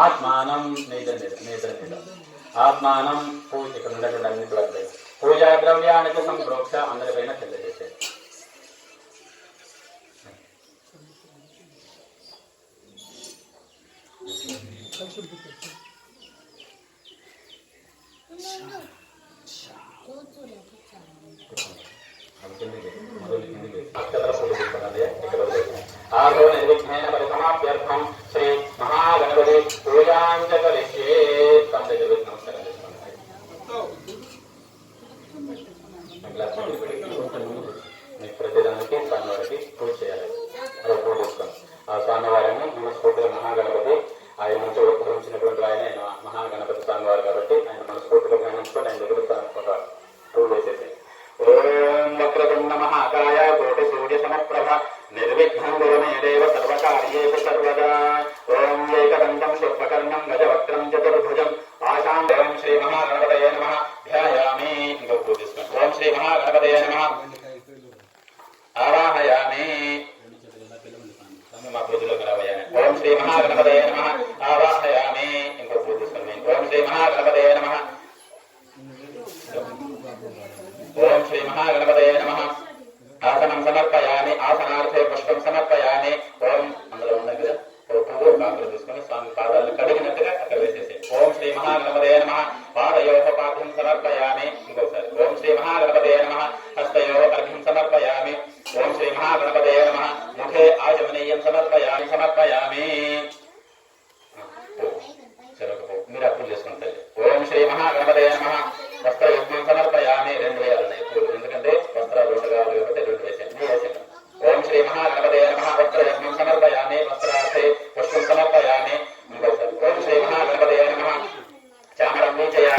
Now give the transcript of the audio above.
ఆత్మానం నేదం ఆత్మానం పూజ ఇక్కడ ఉన్నటువంటి అన్ని కూడా పూజా ద్రవ్యానికి సంప్రోక్ష అందరిపైన చెందజేసేది. ఆదో నిర్విఘ్నేన పరిసమాప్త్యర్థం శ్రీ మహాగణపతి పూజాం చ కరిష్యే. నమస్కారం చేసుకోండి. మీకు ప్రతిదానికి స్వామివారికి పూజ చేయాలి. అలా పూజ చేసుకోండి. ఆ స్వామివారిని మనస్ఫూర్తిగా మహాగణపతి ఆయన నుంచి ఉద్భవించినటువంటి ఆయన మహాగణపతి స్వామివారు కాబట్టి ఆయన మనస్ఫూర్తిగా ధ్యానించుకొని ఆయన దగ్గర ఒక పూజ చేసేసి ఓం వక్రతుండ మహాకాయ కోటి సూర్య సమప్రభ నిర్విఘ్నం కురు మే దేవ సర్వకార్యేషు సర్వదా. ఓం ఏకదంతం శుక్లకర్ణం గజవక్త్రం చతుర్భుజం ఆశాం. ఓం శ్రీ మహాగణపతయే నమః ధ్యాయామి. ఇంకో పూజ చేసుకోండి. ఓం శ్రీ మహాగణపతయే నమః ఆవాహయామి. మా పూజలోకి రావయామి. ఓం శ్రీ మహాగణపతయే నమః ఆవాహయామి. ఇంకో పూజ చేసుకోండి. ఓం శ్రీ మహాగణపతయే నమః. ఓం శ్రీ మహాగణపతయే నమః. ఆసనం సమర్పయామి. ఆసనార్థే పుష్పం సమర్పయామి. ఓం అందులో ఉన్నది కదా పువ్వు కాకులు తీసుకొని స్వామి పాదాలను కడిగినట్టుగా అక్కడ వేసేసి ఓం శ్రీ మహాగణపతయే నమః పాదయోః పాద్యం సమర్పయామి. ఇంకొకసారి ఓం శ్రీ మహాగణపతయే నమః హస్తయోః అర్ఘ్యం సమర్పయామి. ఓం శ్రీ మహాగణపతయే నమః ముఖే ఆచమనీయం సమర్పయామి. మీరు అప్పులు చేసుకుంటారు. ఓం శ్రీ మహాగణపతయే నమః వస్త్రయుగ్మం సమర్పయామి. 2 వేయాలన్నాయి పూలు, ఎందుకంటే వస్త్రాలు 2 కావాలి కాబట్టి 2 వేసాను. ఓం శ్రీ మహాగణపతయే నమః వస్త్రయుగ్మం సమర్పయామి. వస్త్రార్థే పుష్పం సమర్పయామి. ఇంకోసారి ఓం శ్రీ మహాగణపతయే నమః చామరం వీచయామి.